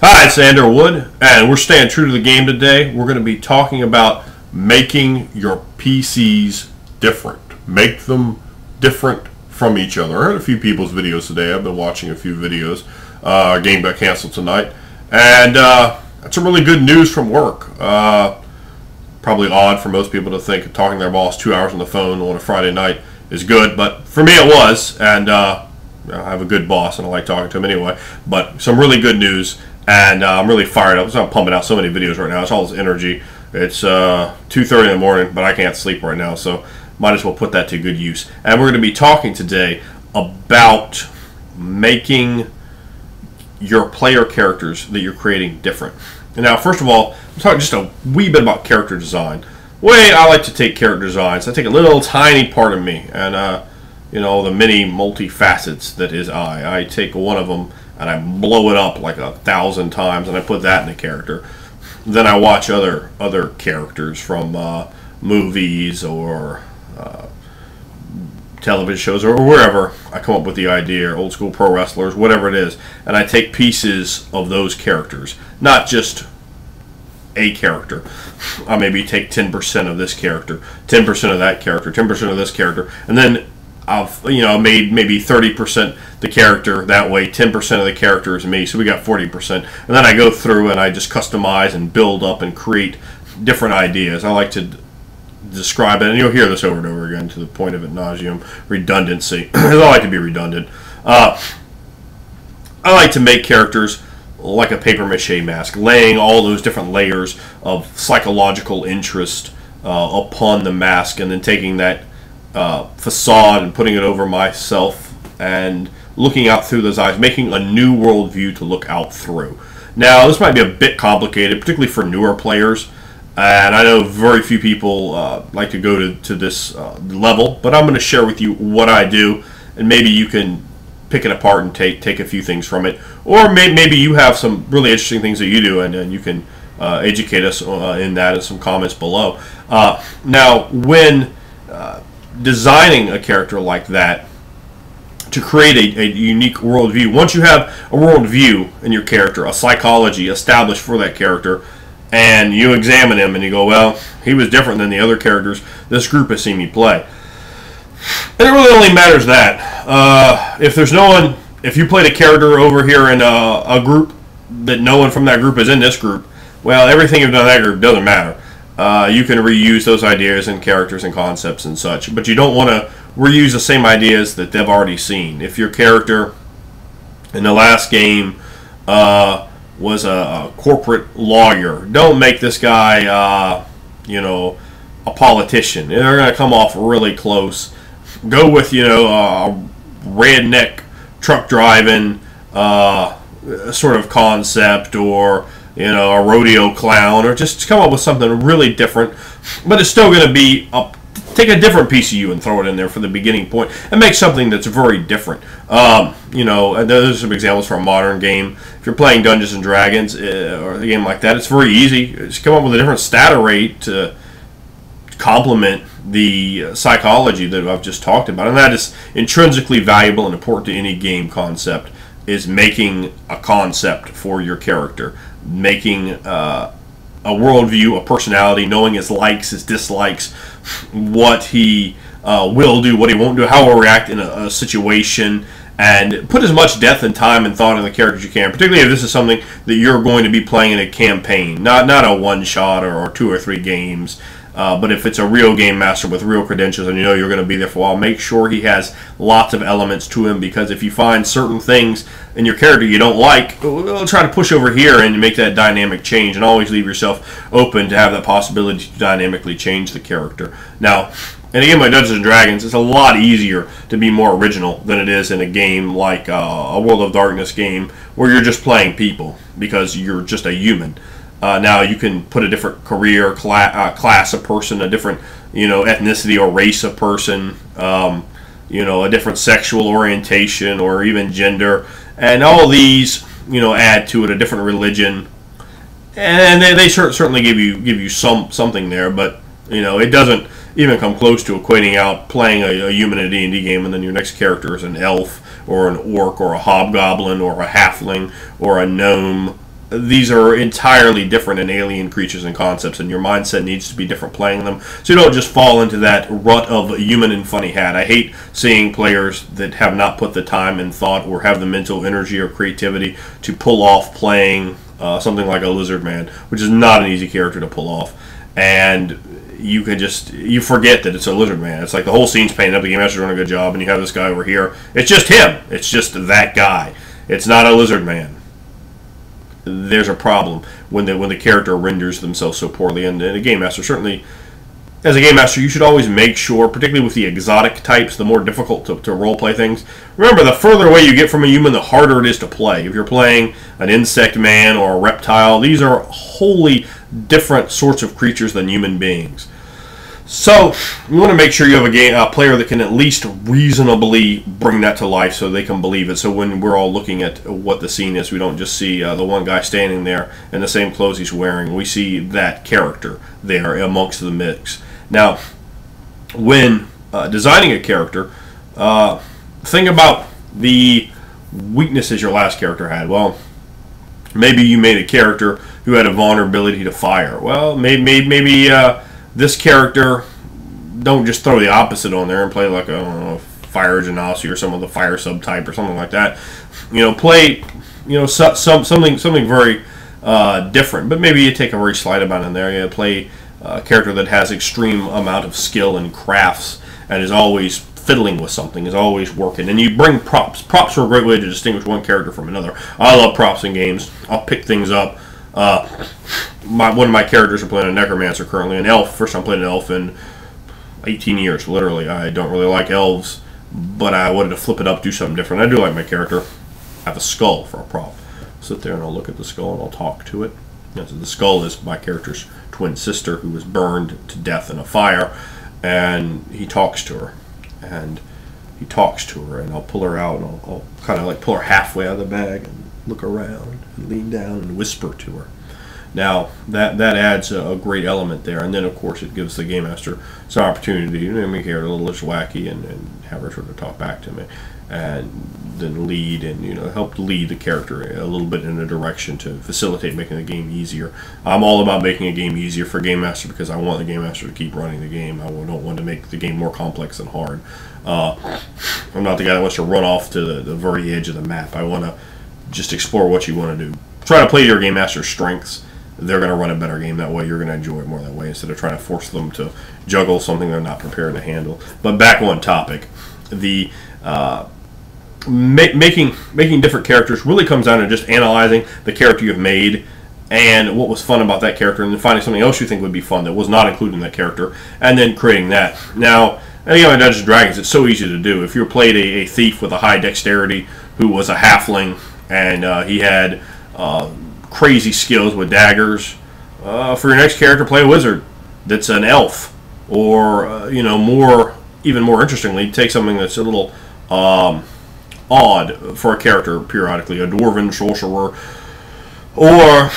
Hi, it's Andrew Wood, and we're staying true to the game today. We're going to be talking about making your PCs different. Make them different from each other. I heard a few people's videos today. I've been watching a few videos. Our game got canceled tonight, and that's some really good news from work. Probably odd for most people to think talking to their boss 2 hours on the phone on a Friday night is good, but for me it was, and I have a good boss and I like talking to him anyway. But some really good news, and I'm really fired up. I'm pumping out so many videos right now. It's all this energy. It's 2:30 in the morning, but I can't sleep right now, so might as well put that to good use. And we're going to be talking today about making your player characters that you're creating different. And now, first of all, I'm talking just a wee bit about character design. The way I like to take character designs, I take a little tiny part of me and you know, the many multifacets that is I take one of them and I blow it up like 1,000 times and I put that in the character. Then I watch other characters from movies or television shows or wherever. I come up with the idea, old school pro wrestlers, whatever it is, and I take pieces of those characters, not just a character. I maybe take 10% of this character, 10% of that character, 10% of this character, and then I've made maybe 30% the character that way, 10% of the character is me, so we got 40%. And then I go through and I just customize and build up and create different ideas. I like to describe it, and you'll hear this over and over again to the point of ad nauseum, redundancy. I like to be redundant. I like to make characters like a paper mache mask, laying all those different layers of psychological interest upon the mask, and then taking that facade and putting it over myself and looking out through those eyes, making a new worldview to look out through. Now, this might be a bit complicated, particularly for newer players, and I know very few people like to go to this level, but I'm going to share with you what I do, and maybe you can pick it apart and take a few things from it, or maybe you have some really interesting things that you do, and you can educate us in that in some comments below. Now, when designing a character like that to create a unique worldview, once you have a worldview in your character, a psychology established for that character, and you examine him and you go, well, he was different than the other characters this group has seen me play. And it really only matters that if there's no one, if you played a character over here in a group that no one from that group is in this group, well, everything you've done in that group doesn't matter. You can reuse those ideas and characters and concepts and such, but you don't want to reuse the same ideas that they've already seen. If your character in the last game was a corporate lawyer, don't make this guy a politician. They're going to come off really close. Go with a redneck truck driving sort of concept, or a rodeo clown, or just come up with something really different, but it's still going to be take a different piece of you and throw it in there for the beginning point and make something that's very different. There's some examples for a modern game. If you're playing Dungeons and Dragons or a game like that, it's very easy. Just come up with a different stat rate to complement the psychology that I've just talked about, and that is intrinsically valuable and important to any game concept, is making a concept for your character, making a worldview, a personality, knowing his likes, his dislikes, what he will do, what he won't do, how he'll react in a situation, and put as much depth and time and thought in the characters you can, particularly if this is something that you're going to be playing in a campaign, not a one-shot or 2 or 3 games. But if it's a real game master with real credentials and you know you're going to be there for a while, make sure he has lots of elements to him, because if you find certain things in your character you don't like, we'll try to push over here and make that dynamic change, and always leave yourself open to have that possibility to dynamically change the character. Now, in a game like Dungeons & Dragons, it's a lot easier to be more original than it is in a game like a World of Darkness game where you're just playing people, because you're just a human. Now you can put a different career, class of person, a different ethnicity or race of person, a different sexual orientation or even gender, and all these add to it, a different religion, and they certainly give you something there, but it doesn't even come close to equating out playing a human in a D&D game and then your next character is an elf or an orc or a hobgoblin or a halfling or a gnome these are entirely different and alien creatures and concepts, and your mindset needs to be different playing them, so you don't just fall into that rut of human and funny hat. I hate seeing players that have not put the time and thought or have the mental energy or creativity to pull off playing something like a lizard man, which is not an easy character to pull off, and you forget that it's a lizard man. It's like the whole scene's painted up, the game master's doing a good job, and you have this guy over here. It's just him. It's just that guy. It's not a lizard man. There's a problem when the character renders themselves so poorly. And a game master, certainly, as a game master, you should always make sure, particularly with the exotic types, the more difficult to roleplay things. Remember, the further away you get from a human, the harder it is to play. If you're playing an insect man or a reptile, these are wholly different sorts of creatures than human beings. So you want to make sure you have a player that can at least reasonably bring that to life so they can believe it. So when we're all looking at what the scene is, we don't just see the one guy standing there in the same clothes he's wearing. We see that character there amongst the mix. Now, when designing a character, think about the weaknesses your last character had. Well, maybe you made a character who had a vulnerability to fire. Well, maybe this character, don't just throw the opposite on there and play like a fire genasi or some of the fire subtype or something like that. Play something very different. But maybe you take a very slight amount in there. You play a character that has extreme amount of skill and crafts and is always fiddling with something, is always working. And you bring props. Props are a great way to distinguish one character from another. I love props in games. I'll pick things up. One of my characters are playing a necromancer currently, an elf. First time playing an elf in 18 years, literally. I don't really like elves, but I wanted to flip it up, do something different. I do like my character have a skull for a prop. Sit there and I'll look at the skull and I'll talk to it. So the skull is my character's twin sister who was burned to death in a fire, and he talks to her. And I'll pull her out and I'll kind of like pull her halfway out of the bag and look around and lean down and whisper to her. Now, that adds a great element there, and then, of course, it gives the Game Master some opportunity to make her a little less wacky and have her sort of talk back to me, and then lead and help lead the character a little bit in a direction to facilitate making the game easier. I'm all about making a game easier for Game Master because I want the Game Master to keep running the game. I don't want to make the game more complex and hard. I'm not the guy that wants to run off to the very edge of the map. I want to just explore what you want to do. Try to play your Game Master's strengths. They're going to run a better game that way. You're going to enjoy it more that way instead of trying to force them to juggle something they're not prepared to handle. But back on topic, the making different characters really comes down to just analyzing the character you've made and what was fun about that character, and then finding something else you think would be fun that was not included in that character, and then creating that. Now, in Dungeons & Dragons, it's so easy to do. If you played a thief with a high dexterity who was a halfling and he had crazy skills with daggers, for your next character, play a wizard that's an elf, or even more interestingly, take something that's a little odd for a character periodically, a dwarven sorcerer, or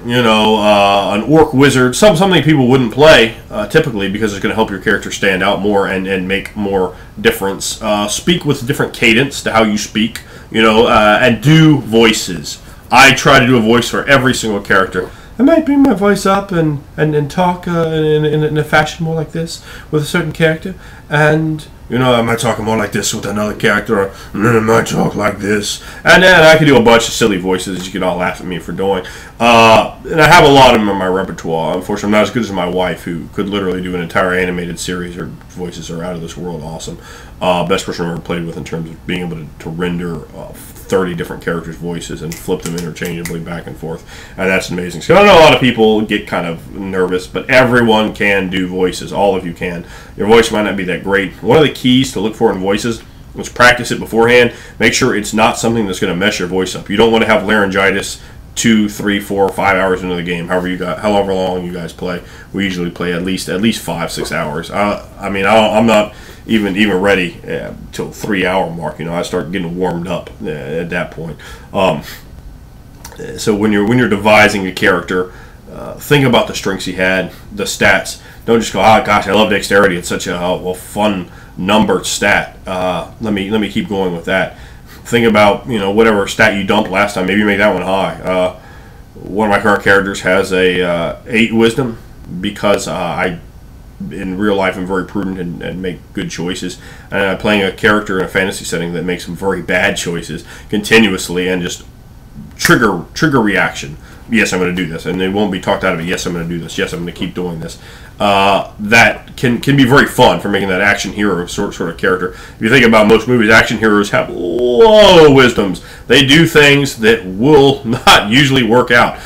an orc wizard, something people wouldn't play typically because it's going to help your character stand out more and make more difference. Speak with different cadence to how you speak, and do voices. I try to do a voice for every single character. I might bring my voice up and talk in a fashion more like this with a certain character, and I might talk more like this with another character, and then I might talk like this, and then I can do a bunch of silly voices you can all laugh at me for doing. And I have a lot of them in my repertoire. Unfortunately, I'm not as good as my wife, who could literally do an entire animated series. Her voices are out of this world awesome. Best person I've ever played with in terms of being able to render 30 different characters' voices and flip them interchangeably back and forth, and that's amazing. So I know a lot of people get kind of nervous, but everyone can do voices. All of you can. Your voice might not be that great. One of the keys to look for in voices is practice it beforehand. Make sure it's not something that's going to mess your voice up. You don't want to have laryngitis 2, 3, 4, 5 hours into the game, however long you guys play. We usually play at least 5, 6 hours. I'm not even ready till 3 hour mark. I start getting warmed up at that point. So when you're devising a character, think about the strengths he had, the stats. Don't just go, gosh, I love dexterity. It's such a fun numbered stat. Let me keep going with that. Think about whatever stat you dumped last time. Maybe make that one high. One of my current characters has a 8 wisdom because I in real life I'm very prudent and make good choices, and I'm playing a character in a fantasy setting that makes some very bad choices continuously and just trigger reaction. Yes, I'm going to do this, and they won't be talked out of it. Yes, I'm going to do this. Yes, I'm going to keep doing this. That can be very fun for making that action hero sort of character. If you think about most movies, action heroes have low wisdoms. They do things that will not usually work out.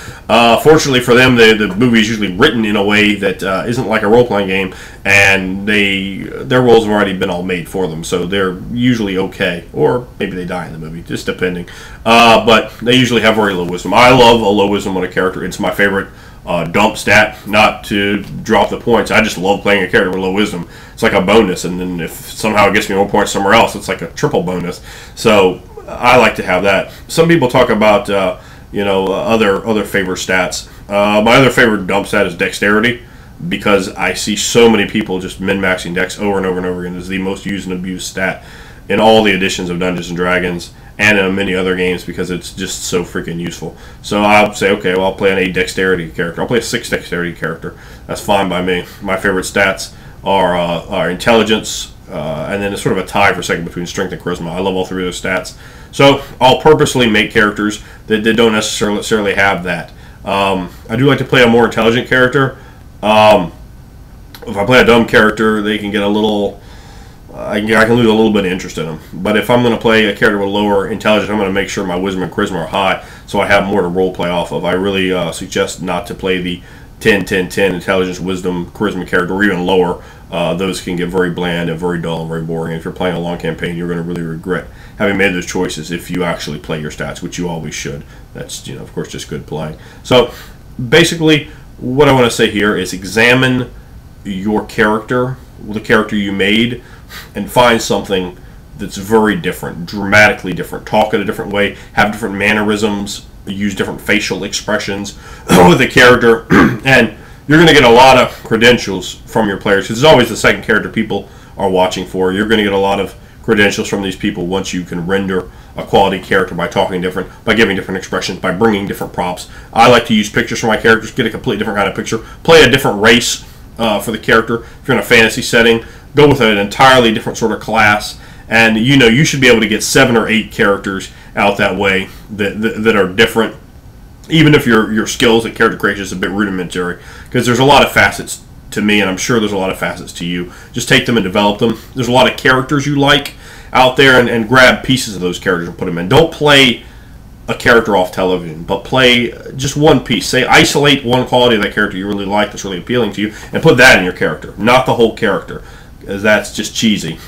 Fortunately for them, the movie is usually written in a way that isn't like a role-playing game, and their roles have already been all made for them, so they're usually okay. Or maybe they die in the movie, just depending. But they usually have very low wisdom. I love a low wisdom on a character. It's my favorite dump stat, not to drop the points. I just love playing a character with low wisdom. It's like a bonus, and then if somehow it gets me 1 point somewhere else, it's like a triple bonus. So I like to have that. Some people talk about other favorite stats. My other favorite dump stat is dexterity, because I see so many people just min-maxing dex over and over and over again. It's the most used and abused stat in all the editions of Dungeons & Dragons and in many other games, because it's just so freaking useful. So I'll say, okay, well, I'll play an 8 dexterity character. I'll play a 6 dexterity character. That's fine by me. My favorite stats are intelligence, and then it's sort of a tie for second between strength and charisma. I love all 3 of those stats. So I'll purposely make characters that don't necessarily have that. I do like to play a more intelligent character. If I play a dumb character, they can get a little... I can lose a little bit of interest in them. But if I'm going to play a character with lower intelligence, I'm going to make sure my wisdom and charisma are high, so I have more to role play off of. I really suggest not to play the 10-10-10 intelligence, wisdom, charisma character, or even lower. Those can get very bland and very dull and very boring. And if you're playing a long campaign, you're going to really regret having made those choices if you actually play your stats, which you always should. That's, of course, just good playing. So basically, what I want to say here is examine your character, the character you made, and find something that's very different, dramatically different. Talk in a different way, have different mannerisms, use different facial expressions with the character, and you're going to get a lot of credentials from your players, because it's always the second character people are watching for. You're going to get a lot of credentials from these people once you can render a quality character by talking different, by giving different expressions, by bringing different props. I like to use pictures for my characters, get a completely different kind of picture, play a different race for the character. If you're in a fantasy setting, go with an entirely different sort of class, and you should be able to get 7 or 8 characters out that way that are different, even if your skills at character creation is a bit rudimentary, because there's a lot of facets to me, and I'm sure there's a lot of facets to you. Just take them and develop them. There's a lot of characters you like out there, and grab pieces of those characters and put them in. Don't play a character off television, but play just one piece. Say, isolate one quality of that character you really like that's really appealing to you, and put that in your character, not the whole character, as that's just cheesy.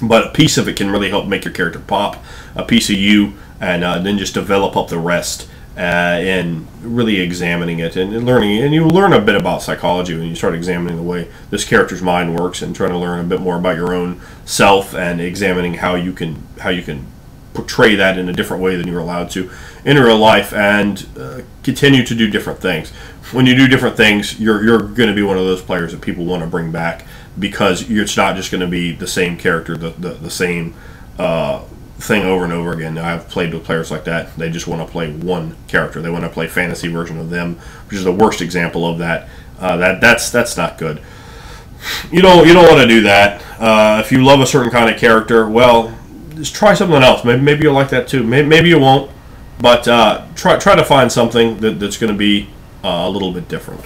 But a piece of it can really help make your character pop, a piece of you, and then just develop up the rest, and really examining it and learning. And you learn a bit about psychology when you start examining the way this character's mind works, and trying to learn a bit more about your own self, and examining how you can portray that in a different way than you're allowed to in real life, and continue to do different things. When you do different things, you're going to be one of those players that people want to bring back, because it's not just going to be the same character, the same thing over and over again. I've played with players like that. They just want to play one character. They want to play a fantasy version of them, which is the worst example of that. That's not good. You don't want to do that. If you love a certain kind of character, well, just try something else. Maybe you'll like that too. Maybe you won't, but try to find something that's going to be a little bit different.